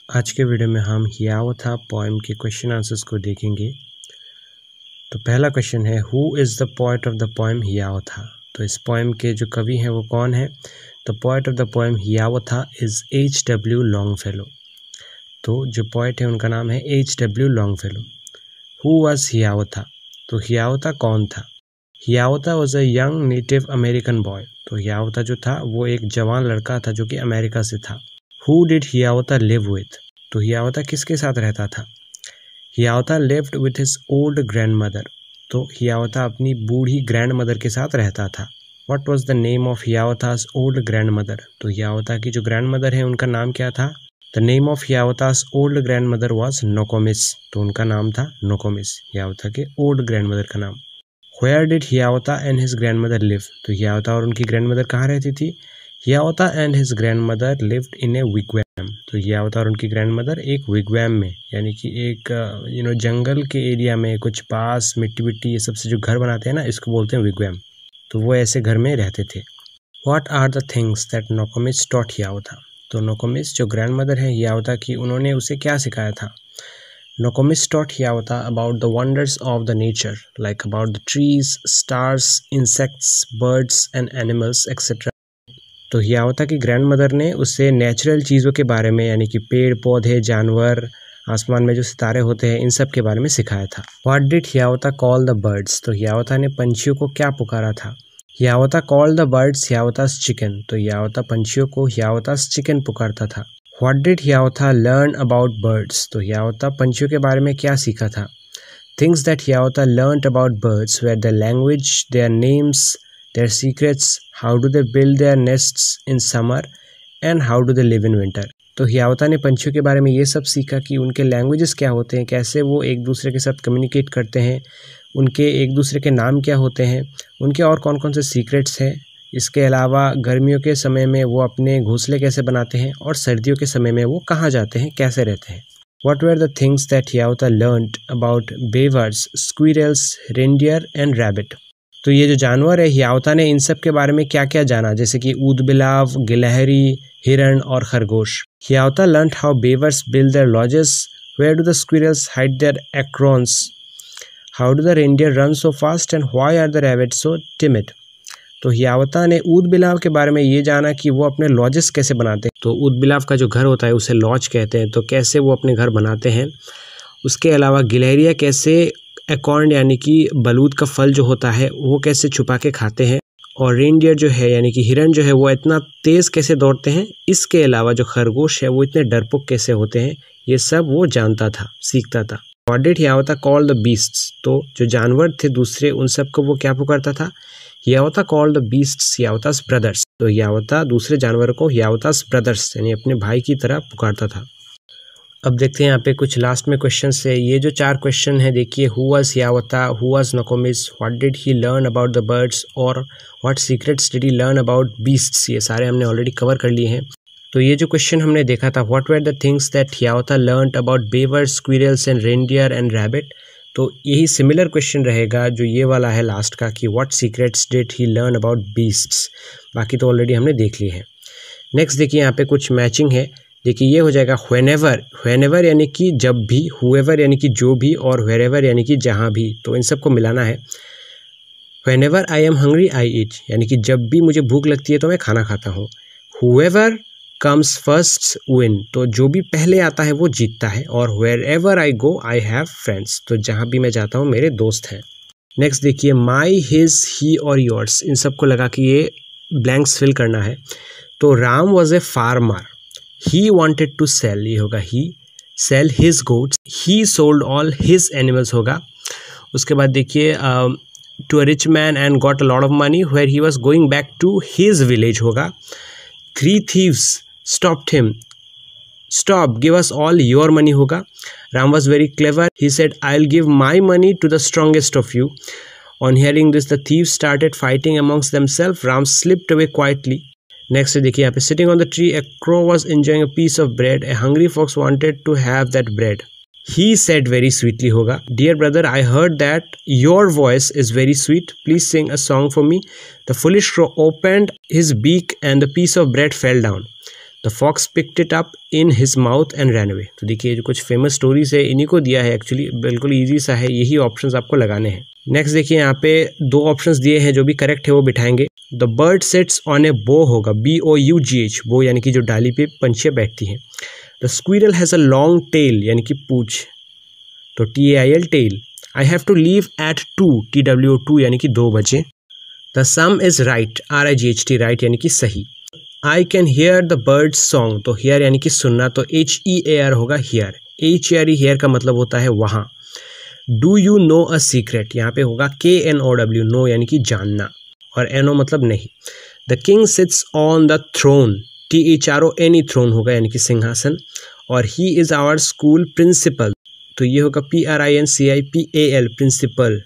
आज के वीडियो में हम हियावता पोएम के क्वेश्चन आंसर्स को देखेंगे। तो पहला क्वेश्चन है, who is the poet of the poem Hiawatha. तो इस पोएम के जो कवि हैं वो कौन है? The poet of the poem Hiawatha is H.W. Longfellow. तो जो पोएट है उनका नाम है H.W. Longfellow. Who was Hiawatha? तो हियावता कौन था? Hiawatha was a young native American boy. तो हियावता जो था वो एक जवान लड़का था जो कि अमेरिका से था। Who did Hiawatha live with? तो हियावता किसके साथ रहता था? Hiawatha lived with his old grandmother. तो हियावता अपनी बूढ़ी ग्रैंड मदर के साथ रहता था। What was the name of Hiawatha's old grandmother? तो हियावता की जो ग्रैंड मदर है उनका नाम क्या था? The name of Hiawatha's old grandmother was Nokomis. तो उनका नाम था नोकोमिस, हियावता के ओल्ड ग्रैंड मदर का नाम। Where did Hiawatha and his grandmother live? तो हियावता और उनकी ग्रैंड मदर कहाँ रहती थी? Hiawatha and his grandmother lived in a wigwam. तो हियावता और उनकी ग्रैंड मदर एक विगवैम में, यानी कि एक जंगल के एरिया में कुछ पास मिट्टी विट्टी ये सबसे जो घर बनाते हैं ना, इसको बोलते हैं विगवैम। तो वो ऐसे घर में रहते थे। What are the things that नोकोमिस taught हियावता? तो नोकोमिस जो ग्रैंड मदर है हियावता की, उन्होंने उसे क्या सिखाया था? Nokomis taught Hiawatha about the wonders of the nature, like about the trees, stars, insects, birds and animals, etc. तो हियावता की ग्रैंड मदर ने उसे नेचुरल चीज़ों के बारे में, यानी कि पेड़ पौधे, जानवर, आसमान में जो सितारे होते हैं, इन सब के बारे में सिखाया था। What did हियावता call the birds? तो हियावता ने पंछियों को क्या पुकारा था? हियावता called the birds हियावता's chicken। तो हियावता पंछियों को हियावता's chicken पुकारता था। What did हियावता learn about birds? तो हियावता पंछियों के बारे में क्या सीखा था? Things that हियावता learned about birds were their language, their names, their secrets, how do they build their nests in summer and how do they live in winter। तो हियावता ने पंछियों के बारे में ये सब सीखा कि उनके लैंग्वेजेस क्या होते हैं, कैसे वो एक दूसरे के साथ कम्युनिकेट करते हैं, उनके एक दूसरे के नाम क्या होते हैं, उनके और कौन कौन से सीक्रेट्स हैं। इसके अलावा गर्मियों के समय में वो अपने घोंसले कैसे बनाते हैं और सर्दियों के समय में वो कहाँ जाते हैं, कैसे रहते हैं। What were the things that हियावता learned about beavers, squirrels, reindeer and rabbit? तो ये जो जानवर है हियावता ने इन सब के बारे में क्या क्या जाना, जैसे कि ऊदबिलाव, गिलहरी, हिरण और खरगोश। हियावता learned how beavers build their lodges, where do the squirrels hide their acorns, how do the reindeer run so fast and why are the rabbits so timid। तो हियावता ने ऊदबिलाव के बारे में ये जाना कि वो अपने लॉजेस कैसे बनाते हैं। तो ऊदबिलाव का जो घर होता है उसे लॉज कहते हैं, तो कैसे वो अपने घर बनाते हैं। उसके अलावा गिलहरियाँ कैसे एकॉर्न यानी कि बलूत का फल जो होता है वो कैसे छुपा के खाते हैं, और रेनडियर जो है यानी कि हिरन जो है वो इतना तेज़ कैसे दौड़ते हैं। इसके अलावा जो खरगोश है वो इतने डरपोक कैसे होते हैं, ये सब वो जानता था, सीखता था। What did Hiawatha call the beasts? तो जो जानवर थे दूसरे, उन सब को वो क्या पुकारता था? हियावता कॉल्ड द बीस्ट्स हियावता's ब्रदर्स। तो हियावता दूसरे जानवरों को हियावता's ब्रदर्स यानी अपने भाई की तरह पुकारता था। अब देखते हैं यहाँ पे कुछ लास्ट में क्वेश्चन है। ये जो 4 क्वेश्चन है देखिए, who was Hiawatha, who was Nokomis, what did he learn about the birds और what secrets did he learn about beasts, ये सारे हमने ऑलरेडी कवर कर लिए हैं। तो ये जो क्वेश्चन हमने देखा था, what were the things that Hiawatha learned about beavers, squirrels and reindeer and rabbit, तो यही सिमिलर क्वेश्चन रहेगा जो ये वाला है लास्ट का, कि what secrets did he learn about beasts. बाकी तो ऑलरेडी हमने देख लिए हैं। नेक्स्ट देखिए यहाँ पे कुछ मैचिंग है। देखिए ये हो जाएगा व्हेनेवर, व्हेनेवर यानी कि जब भी, हुएवर यानी कि जो भी, और व्हेरेवर यानी कि जहाँ भी। तो इन सबको मिलाना है। Whenever I am hungry I eat, यानी कि जब भी मुझे भूख लगती है तो मैं खाना खाता हूँ। हुएवर कम्स फर्स्ट विन, तो जो भी पहले आता है वो जीतता है। और wherever I go I have friends, तो जहाँ भी मैं जाता हूँ मेरे दोस्त हैं। नेक्स्ट देखिए माई, हिज, ही और योर्स, इन सबको लगा कि ये ब्लैंक्स फिल करना है। तो Ram was a farmer, he wanted to sell, ये होगा ही, sell his goats, he sold all his animals होगा। उसके बाद देखिए to a rich man and got a lot of money where he was going back to his village होगा। 3 thieves stopped him. Stop, give us all your money होगा। Ram was very clever. He said, I'll give my money to the strongest of you. On hearing this, the thieves started fighting amongst themselves. Ram slipped away quietly. Next देखिए यहाँ पे, sitting on the tree, a crow was enjoying a piece of bread. A hungry fox wanted to have that bread. He said very sweetly होगा, Dear brother, I heard that your voice is very sweet. Please sing a song for me. The foolish crow opened his beak and the piece of bread fell down. The fox picked it up in his mouth and ran away. तो देखिए जो कुछ famous stories है इन्हीं को दिया है, actually बिल्कुल ईजी सा है, यही ऑप्शंस आपको लगाने हैं। नेक्स्ट देखिए यहाँ पे 2 ऑप्शंस दिए हैं, जो भी करेक्ट है वो बिठाएंगे। द बर्ड सिट्स ऑन ए बो होगा, BOUGH, बो यानी कि जो डाली पे पंछियाँ बैठती हैं। The squirrel has a long tail यानी कि पूंछ, तो TAIL tail. I have to leave at 2, TWO2 यानी कि 2 बजे। The sum is right, RIGHT right यानी कि सही। I can hear the birds song, तो हेयर यानी कि सुनना, तो HEAR होगा हेयर। HEAR हेयर का मतलब होता है वहाँ। Do you know a secret, यहाँ पे होगा KNOW, नो यानी कि जानना, और NO मतलब नहीं। The king sits on the throne, THRONE throne होगा यानी कि सिंहासन। और he is our school principal, तो ये होगा PRINCIPAL प्रिंसिपल,